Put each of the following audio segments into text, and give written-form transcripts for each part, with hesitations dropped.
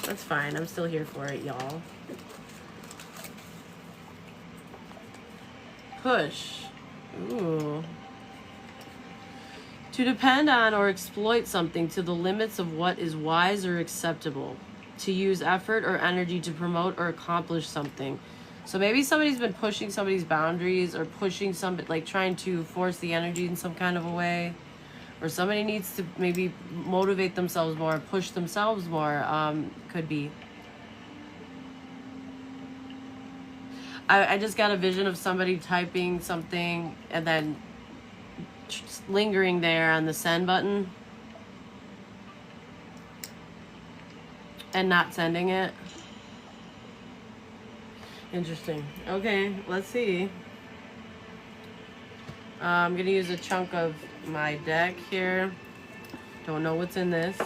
That's fine. I'm still here for it, y'all. Push. Ooh. To depend on or exploit something to the limits of what is wise or acceptable. To use effort or energy to promote or accomplish something. So maybe somebody's been pushing somebody's boundaries or pushing somebody, like trying to force the energy in some kind of a way. Or somebody needs to maybe motivate themselves more, push themselves more, could be. I just got a vision of somebody typing something and then lingering there on the send button and not sending it. Interesting. Okay, let's see. I'm going to use a chunk of my deck here. Don't know what's in this.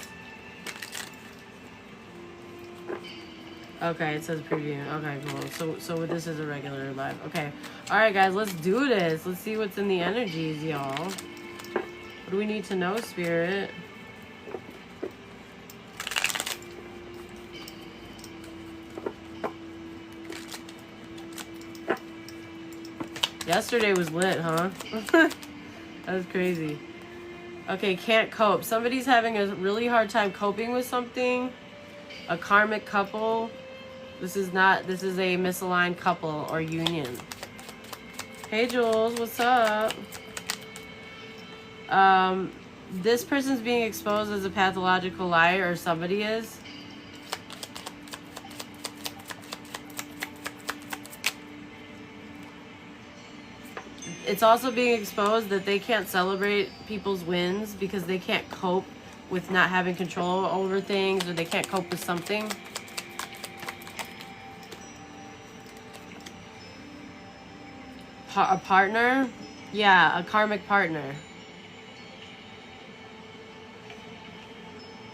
Okay, it says preview. Okay, cool. So this is a regular live. Okay. All right, guys, let's do this. Let's see what's in the energies, y'all. What do we need to know, Spirit? Yesterday was lit, huh? That was crazy. Okay, can't cope. Somebody's having a really hard time coping with something. A karmic couple. This is a misaligned couple or union. Hey, Jules, what's up? This person's being exposed as a pathological liar, or somebody is. It's also being exposed that they can't celebrate people's wins because they can't cope with not having control over things, or they can't cope with something. A partner? Yeah, a karmic partner.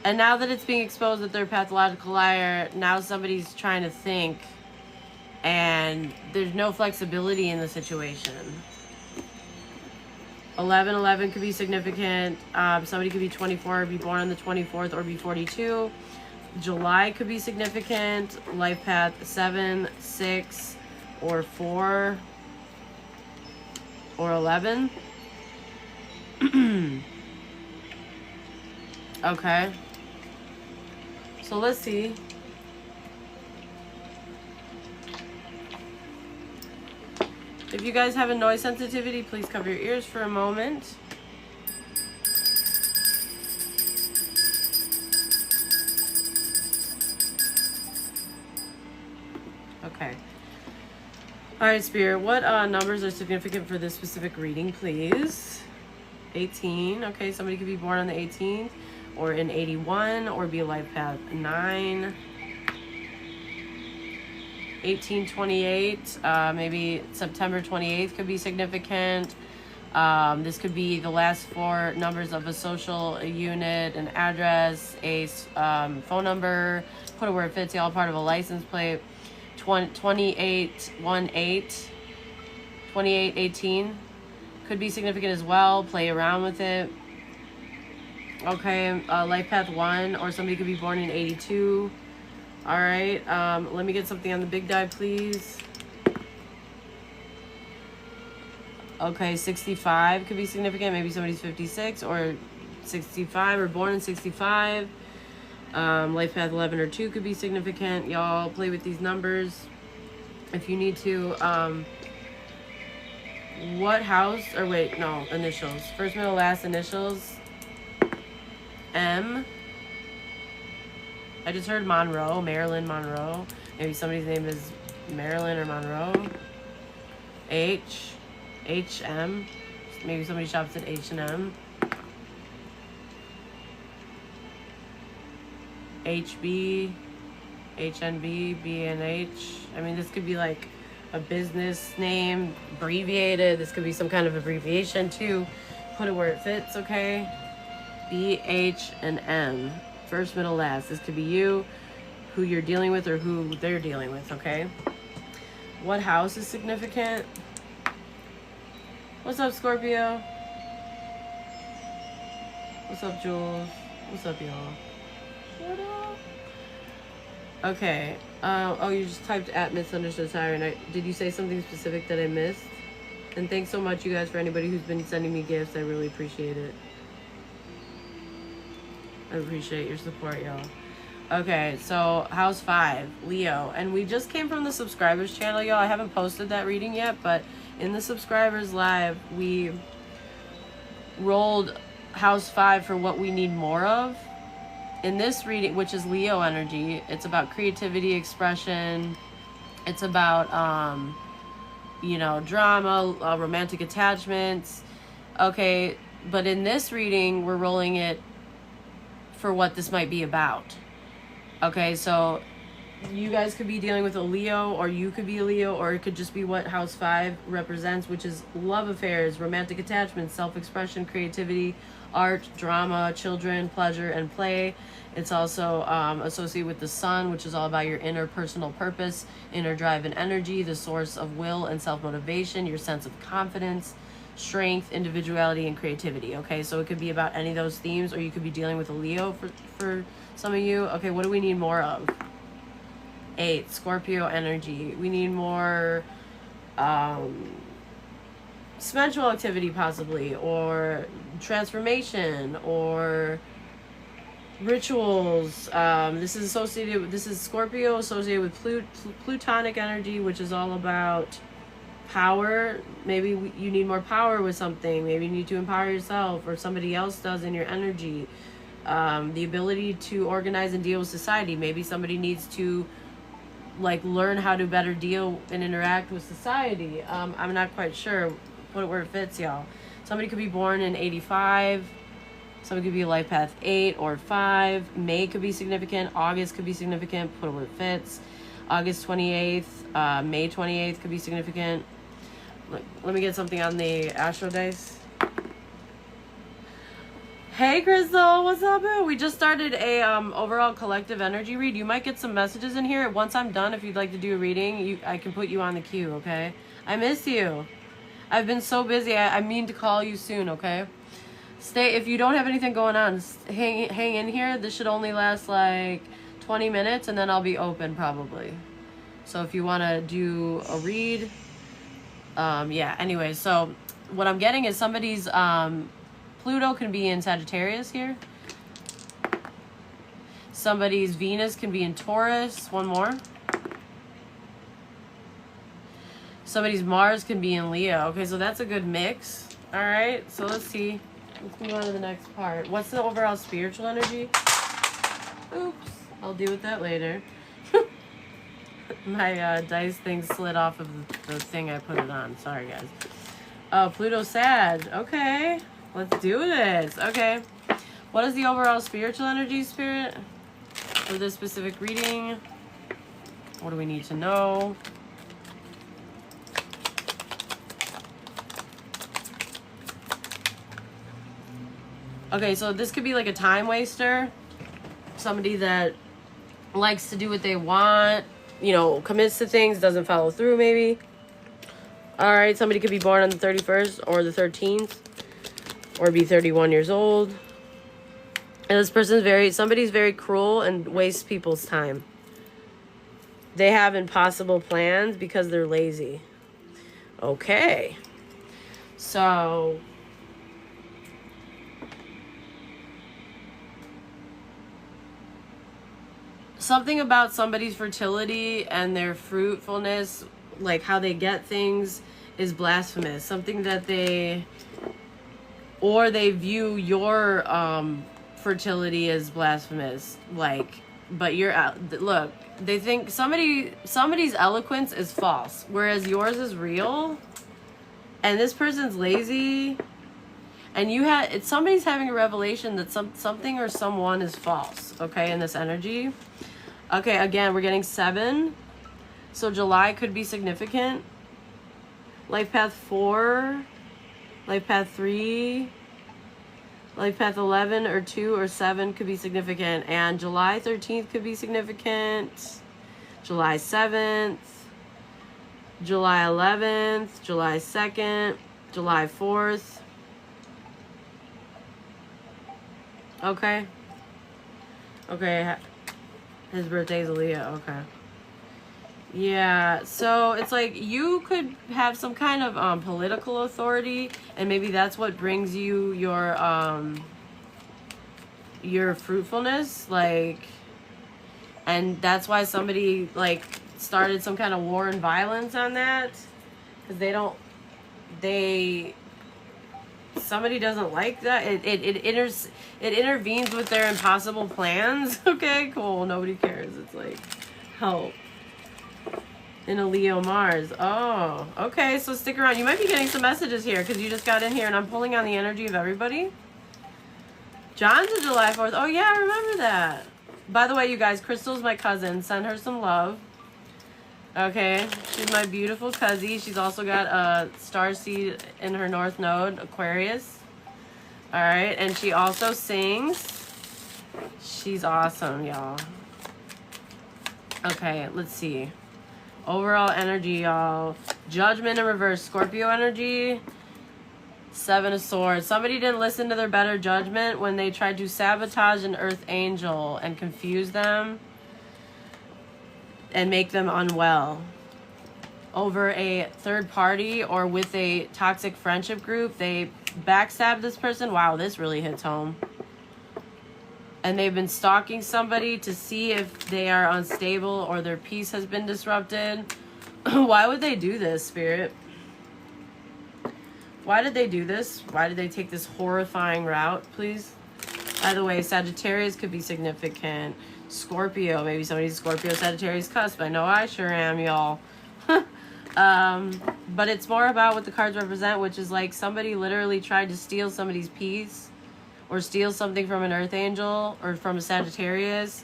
And now that it's being exposed that they're a pathological liar, now somebody's trying to think, and there's no flexibility in the situation. 11/11 could be significant. Somebody could be 24, be born on the 24th, or be 42. July could be significant. Life path 7, 6, or 4, or 11. Okay. So let's see. If you guys have a noise sensitivity, please cover your ears for a moment. Okay. All right, Spirit, what numbers are significant for this specific reading, please? 18. Okay, somebody could be born on the 18th, or in 81, or be a life path 9. 1828, maybe September 28th could be significant. This could be the last 4 numbers of a social unit, an address, a phone number, put it where it fits, y'all part of a license plate. 2818, 2818 could be significant as well. Play around with it. Okay, life path 1, or somebody could be born in 82. All right, let me get something on the big die, please. Okay, 65 could be significant. Maybe somebody's 56 or 65, or born in 65. Life path 11 or 2 could be significant. Y'all play with these numbers if you need to. What house, or wait, no, initials. First, middle, last initials. M. I just heard Monroe, Marilyn Monroe. Maybe somebody's name is Marilyn or Monroe. H. HM. Maybe somebody shops at H&M. HB. HNB. BNH. I mean, this could be like a business name, abbreviated. This could be some kind of abbreviation too. Put it where it fits, okay? B, H, and M. First, middle, last. This could be you, who you're dealing with, or who they're dealing with, okay? What house is significant? What's up, Scorpio? What's up, Jules? What's up, y'all? What up? Okay. Oh, you just typed at misunderstood siren. Did you say something specific that I missed? And thanks so much, you guys, for anybody who's been sending me gifts. I really appreciate it. I appreciate your support, y'all. Okay, so house 5, Leo. And we just came from the subscribers channel, y'all. I haven't posted that reading yet, but in the subscribers live, we rolled house 5 for what we need more of. In this reading, which is Leo energy, it's about creativity, expression. It's about, you know, drama, romantic attachments. Okay, but in this reading, we're rolling it for what this might be about. Okay, so you guys could be dealing with a Leo, or you could be a Leo, or it could just be what house 5 represents, which is love affairs, romantic attachments, self-expression, creativity, art, drama, children, pleasure, and play. It's also associated with the sun, which is all about your inner personal purpose, inner drive and energy, the source of will and self-motivation, your sense of confidence, strength, individuality, and creativity. Okay, so it could be about any of those themes, or you could be dealing with a Leo for some of you. Okay, what do we need more of? 8, Scorpio energy. We need more sensual activity, possibly, or transformation, or rituals. This is Scorpio associated with Plutonic energy, which is all about power. Maybe you need more power with something. Maybe you need to empower yourself, or somebody else does in your energy. The ability to organize and deal with society. Maybe somebody needs to like learn how to better deal and interact with society. I'm not quite sure. Put it where it fits, y'all. Somebody could be born in 85. Somebody could be life path 8 or 5. May could be significant. August could be significant. Put it where it fits. August 28th, May 28th could be significant. Let me get something on the Astro Dice. Hey Crystal, what's up, boo? We just started a overall collective energy read. You might get some messages in here. Once I'm done, if you'd like to do a reading, I can put you on the queue, okay? I miss you. I've been so busy. I mean to call you soon, okay? Stay, if you don't have anything going on, hang in here. This should only last like 20 minutes, and then I'll be open probably. So if you want to do a read, yeah. Anyway, so what I'm getting is somebody's Pluto can be in Sagittarius here. Somebody's Venus can be in Taurus. One more. Somebody's Mars can be in Leo. Okay, so that's a good mix. All right, so let's see. Let's move on to the next part. What's the overall spiritual energy? Oops, I'll deal with that later. My dice thing slid off of the thing I put it on. Sorry, guys. Oh, Pluto Sag. Okay, let's do this. Okay, what is the overall spiritual energy, Spirit, for this specific reading? What do we need to know? Okay, so this could be like a time waster. Somebody that likes to do what they want, you know, commits to things, doesn't follow through maybe. All right, somebody could be born on the 31st or the 13th, or be 31 years old. And this person's somebody's very cruel and wastes people's time. They have impossible plans because they're lazy. Okay. So something about somebody's fertility and their fruitfulness, like how they get things, is blasphemous. Something that they view your fertility as blasphemous. Like, but you're look, they think somebody's eloquence is false, whereas yours is real. And this person's lazy, and somebody's having a revelation that something or someone is false. Okay, in this energy. Okay, again, we're getting 7. So July could be significant. Life path 4, life path 3, life path 11 or 2 or 7 could be significant. And July 13th could be significant. July 7th, July 11th, July 2nd, July 4th. Okay. Okay. His birthday's a Leo. Okay. Yeah, so it's like you could have some kind of political authority, and maybe that's what brings you your fruitfulness, like, and that's why somebody like started some kind of war and violence on that, because somebody doesn't like that. It intervenes with their impossible plans. Okay, cool. Nobody cares. It's like help. In a Leo Mars. Oh, okay. So stick around. You might be getting some messages here because you just got in here and I'm pulling on the energy of everybody. John's a July 4th. Oh, yeah, I remember that. By the way, you guys, Crystal's my cousin. Send her some love. Okay. She's my beautiful cousin. She's also got a star seed in her North Node, Aquarius. All right. And she also sings. She's awesome, y'all. Okay, let's see. Overall energy, y'all. Judgment in reverse. Scorpio energy. 7 of Swords. Somebody didn't listen to their better judgment when they tried to sabotage an Earth Angel and confuse them and make them unwell. Over a third party or with a toxic friendship group, they backstabbed this person. Wow, this really hits home. And they've been stalking somebody to see if they are unstable or their peace has been disrupted. Why would they do this, Spirit? Why did they do this? Why did they take this horrifying route, please? By the way, Sagittarius could be significant. Scorpio, maybe somebody's Scorpio, Sagittarius cusp. I know I sure am, y'all. But it's more about what the cards represent, which is like somebody literally tried to steal somebody's peace or steal something from an Earth Angel or from a Sagittarius,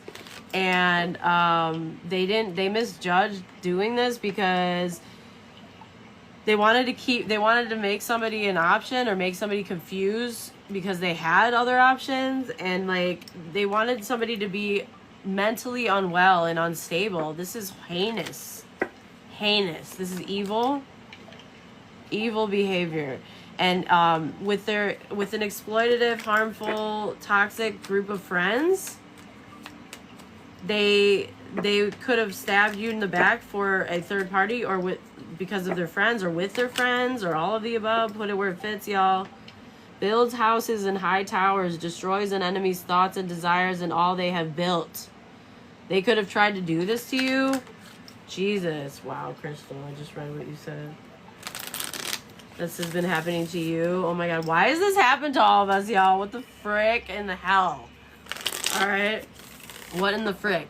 and they misjudged doing this because they wanted to make somebody an option or make somebody confused because they had other options, and like they wanted somebody to be mentally unwell and unstable. This is heinous. This is evil behavior. And with an exploitative, harmful, toxic group of friends, they could have stabbed you in the back for a third party or because of their friends or with their friends or all of the above. Put it where it fits, y'all. Builds houses and high towers, destroys an enemy's thoughts and desires and all they have built. They could have tried to do this to you. Jesus. Wow, Crystal, I just read what you said. This has been happening to you. Oh my God. Why has this happened to all of us, y'all? What the frick in the hell? All right. What in the frick?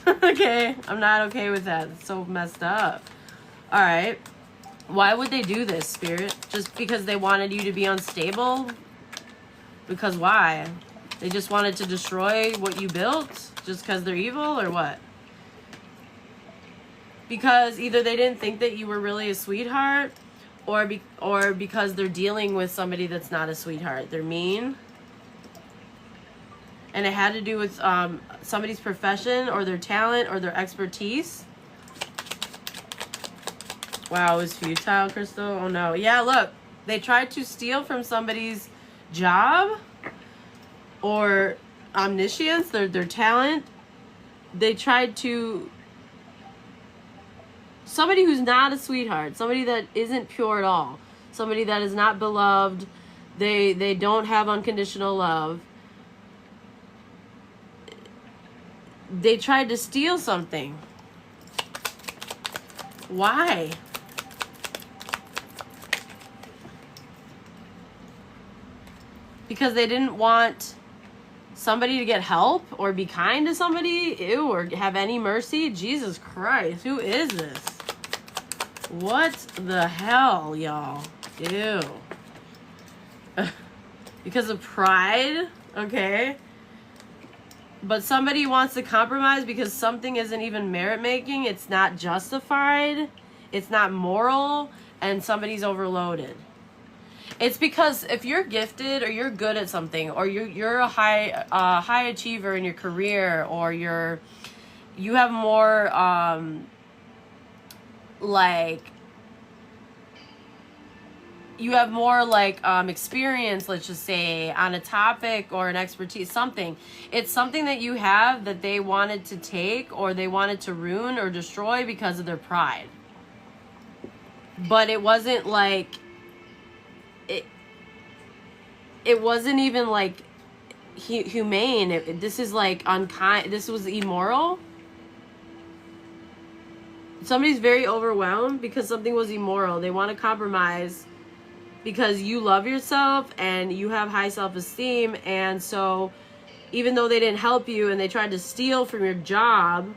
Okay. I'm not okay with that. It's so messed up. All right. Why would they do this, Spirit? Just because they wanted you to be unstable? Because why? They just wanted to destroy what you built? Just because they're evil or what? Because either they didn't think that you were really a sweetheart, or because they're dealing with somebody that's not a sweetheart. They're mean. And it had to do with somebody's profession or their talent or their expertise. Wow, it was futile, Crystal. Oh no. Yeah, look. They tried to steal from somebody's job or omniscience, their talent. They tried to... Somebody who's not a sweetheart, somebody that isn't pure at all, somebody that is not beloved, they don't have unconditional love. They tried to steal something. Why? Because they didn't want somebody to get help or be kind to somebody, ew, or have any mercy. Jesus Christ, who is this? What the hell, y'all? Ew. Because of pride, okay? But somebody wants to compromise because something isn't even merit-making. It's not justified. It's not moral. And somebody's overloaded. It's because if you're gifted or you're good at something, or you're a high achiever in your career, or you have more like you have more like experience, let's just say, on a topic or an expertise, something. It's something that you have that they wanted to take or they wanted to ruin or destroy because of their pride. But it wasn't like it wasn't even like humane. This is like unkind. This was immoral. Somebody's very overwhelmed because something was immoral. They want to compromise because you love yourself and you have high self-esteem. And so even though they didn't help you and they tried to steal from your job,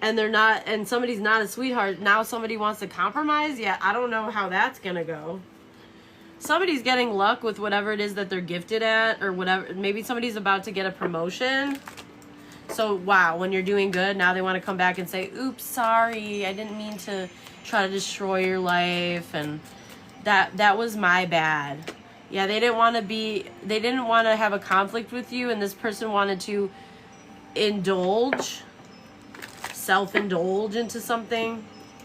and they're not, and somebody's not a sweetheart, now somebody wants to compromise. Yeah, I don't know how that's gonna go. Somebody's getting luck with whatever it is that they're gifted at, or whatever. Maybe somebody's about to get a promotion. So, wow, when you're doing good, now they want to come back and say, oops, sorry, I didn't mean to try to destroy your life, and that was my bad. Yeah, they didn't want to have a conflict with you, and this person wanted to self-indulge into something.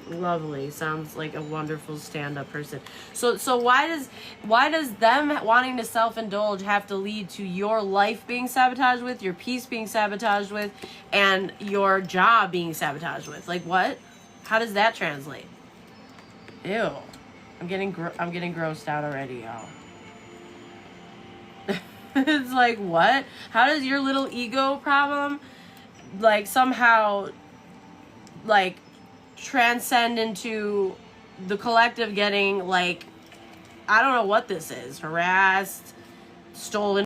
Lovely. Sounds like a wonderful stand-up person. So why does them wanting to self-indulge have to lead to your life being sabotaged with, your peace being sabotaged with, and your job being sabotaged with? Like, what? How does that translate? Ew. I'm getting grossed out already, y'all. It's like, what? How does your little ego problem like somehow like transcend into the collective getting, like, I don't know what this is, harassed, stolen